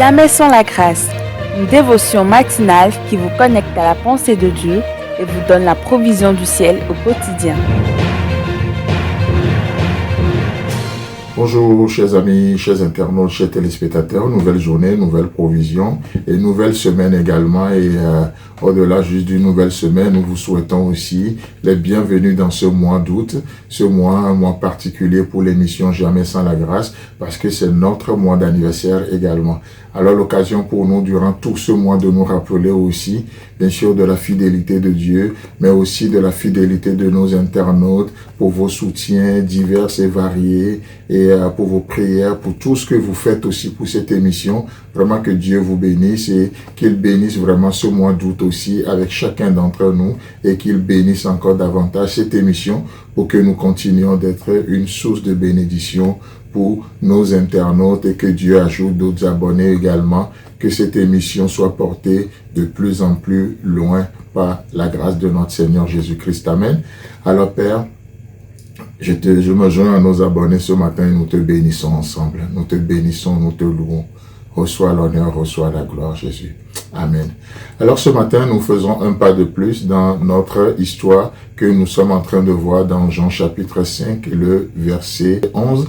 Jamais sans la grâce, une dévotion matinale qui vous connecte à la pensée de Dieu et vous donne la provision du ciel au quotidien. Bonjour chers amis, chers internautes, chers téléspectateurs, nouvelle journée, nouvelle provision et nouvelle semaine également. Et au-delà juste d'une nouvelle semaine, nous vous souhaitons aussi les bienvenus dans ce mois d'août, un mois particulier pour l'émission Jamais sans la grâce, parce que c'est notre mois d'anniversaire également. Alors l'occasion pour nous durant tout ce mois de nous rappeler aussi, bien sûr, de la fidélité de Dieu, mais aussi de la fidélité de nos internautes pour vos soutiens divers et variés et pour vos prières, pour tout ce que vous faites aussi pour cette émission. Vraiment que Dieu vous bénisse et qu'il bénisse vraiment ce mois d'août aussi avec chacun d'entre nous et qu'il bénisse encore davantage cette émission pour que nous continuions d'être une source de bénédiction pour nos internautes et que Dieu ajoute d'autres abonnés également, que cette émission soit portée de plus en plus loin par la grâce de notre Seigneur Jésus-Christ. Amen. Alors Père, je me joins à nos abonnés ce matin et nous te bénissons ensemble. Nous te bénissons, nous te louons. Reçois l'honneur, reçois la gloire, Jésus. Amen. Alors ce matin, nous faisons un pas de plus dans notre histoire que nous sommes en train de voir dans Jean chapitre 5, le verset 11.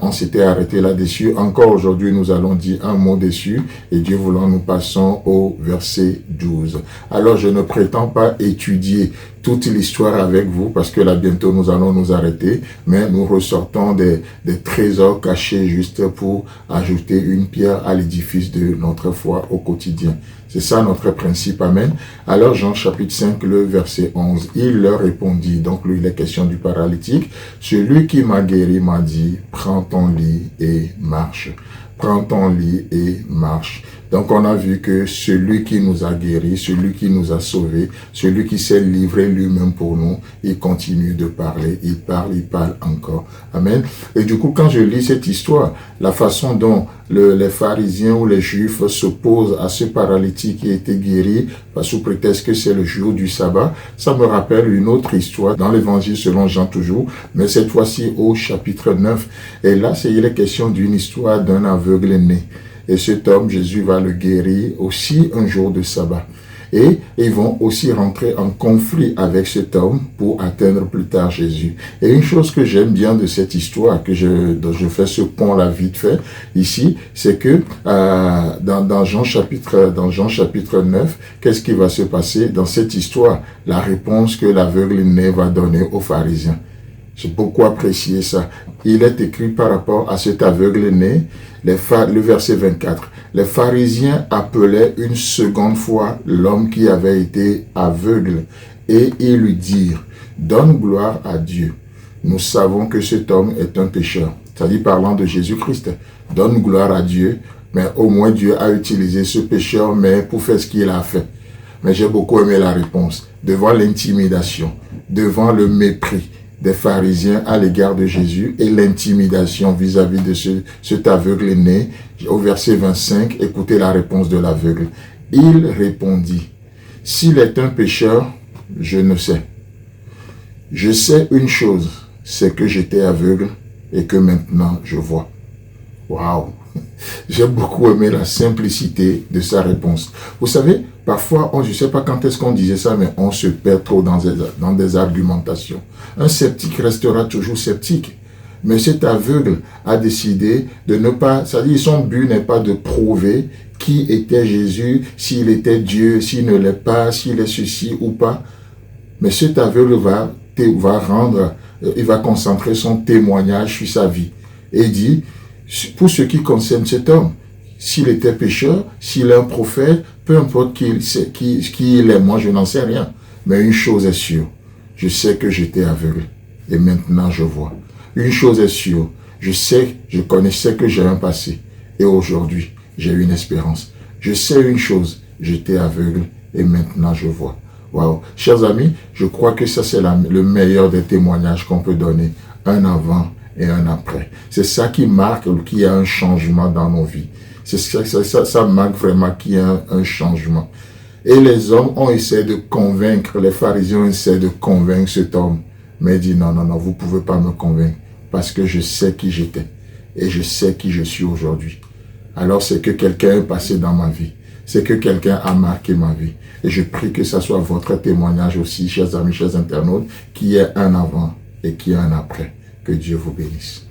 On s'était arrêté là-dessus. Encore aujourd'hui, nous allons dire un mot dessus et Dieu voulant, nous passons au verset 12. Alors je ne prétends pas étudier toute l'histoire avec vous parce que là bientôt nous allons nous arrêter, mais nous ressortons des trésors cachés juste pour ajouter une pierre à l'édifice de notre foi au quotidien. C'est ça notre principe, amen. Alors Jean chapitre 5, le verset 11, il leur répondit, donc lui il est question du paralytique, celui qui m'a guéri m'a dit, prends ton lit et marche. Prends ton lit et marche. Donc on a vu que celui qui nous a guéris, celui qui nous a sauvés, celui qui s'est livré lui-même pour nous, il continue de parler, il parle encore. Amen. Et du coup, quand je lis cette histoire, la façon dont les pharisiens ou les juifs s'opposent à ce paralytique qui a été guéri, sous prétexte que c'est le jour du sabbat, ça me rappelle une autre histoire dans l'évangile selon Jean toujours, mais cette fois-ci au chapitre 9. Et là, il est question d'une histoire d'un aveugle né. Et cet homme, Jésus va le guérir aussi un jour de sabbat. Et ils vont aussi rentrer en conflit avec cet homme pour atteindre plus tard Jésus. Et une chose que j'aime bien de cette histoire, dont je fais ce pont-là vite fait ici, c'est que dans Jean chapitre 9, qu'est-ce qui va se passer dans cette histoire? La réponse que l'aveugle né va donner aux pharisiens. J'ai beaucoup apprécié ça. Il est écrit par rapport à cet aveugle né, le verset 24. Les pharisiens appelaient une seconde fois l'homme qui avait été aveugle et ils lui dirent, donne gloire à Dieu. Nous savons que cet homme est un pécheur. C'est-à-dire parlant de Jésus-Christ. Donne gloire à Dieu, mais au moins Dieu a utilisé ce pécheur, mais pour faire ce qu'il a fait. Mais j'ai beaucoup aimé la réponse. Devant l'intimidation, devant le mépris des pharisiens à l'égard de Jésus et l'intimidation vis-à-vis de cet aveugle né. Au verset 25, écoutez la réponse de l'aveugle. Il répondit, s'il est un pécheur, je ne sais. Je sais une chose, c'est que j'étais aveugle et que maintenant je vois. Waouh! J'ai beaucoup aimé la simplicité de sa réponse. Vous savez, parfois, je ne sais pas quand est-ce qu'on disait ça, mais on se perd trop dans des argumentations. Un sceptique restera toujours sceptique. Mais cet aveugle a décidé de ne pas, c'est-à-dire son but n'est pas de prouver qui était Jésus, s'il était Dieu, s'il ne l'est pas, s'il est ceci ou pas. Mais cet aveugle il va concentrer son témoignage sur sa vie. Et il dit, pour ce qui concerne cet homme, s'il était pécheur, s'il est un prophète, peu importe qui il est, moi je n'en sais rien. Mais une chose est sûre, je sais que j'étais aveugle et maintenant je vois. Une chose est sûre, je connaissais que j'ai un passé et aujourd'hui j'ai une espérance. Je sais une chose, j'étais aveugle et maintenant je vois. Waouh, chers amis, je crois que ça c'est le meilleur des témoignages qu'on peut donner, un avant et un après. C'est ça qui marque qu'il y a un changement dans nos vies. Ça marque vraiment qu'il y a un changement. Et les hommes ont essayé de convaincre, les pharisiens ont essayé de convaincre cet homme. Mais il dit non, vous ne pouvez pas me convaincre parce que je sais qui j'étais et je sais qui je suis aujourd'hui. alors c'est que quelqu'un est passé dans ma vie. C'est que quelqu'un a marqué ma vie. Et je prie que ça soit votre témoignage aussi, chers amis, chers internautes, qui est un avant et qui est un après. Que Dieu vous bénisse.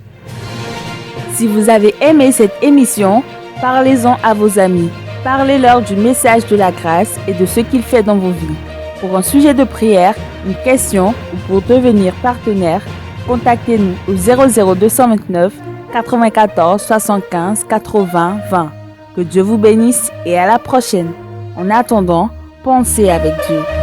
Si vous avez aimé cette émission, parlez-en à vos amis. Parlez-leur du message de la grâce et de ce qu'il fait dans vos vies. Pour un sujet de prière, une question ou pour devenir partenaire, contactez-nous au 00229 94 75 80 20. Que Dieu vous bénisse et à la prochaine. En attendant, pensez avec Dieu.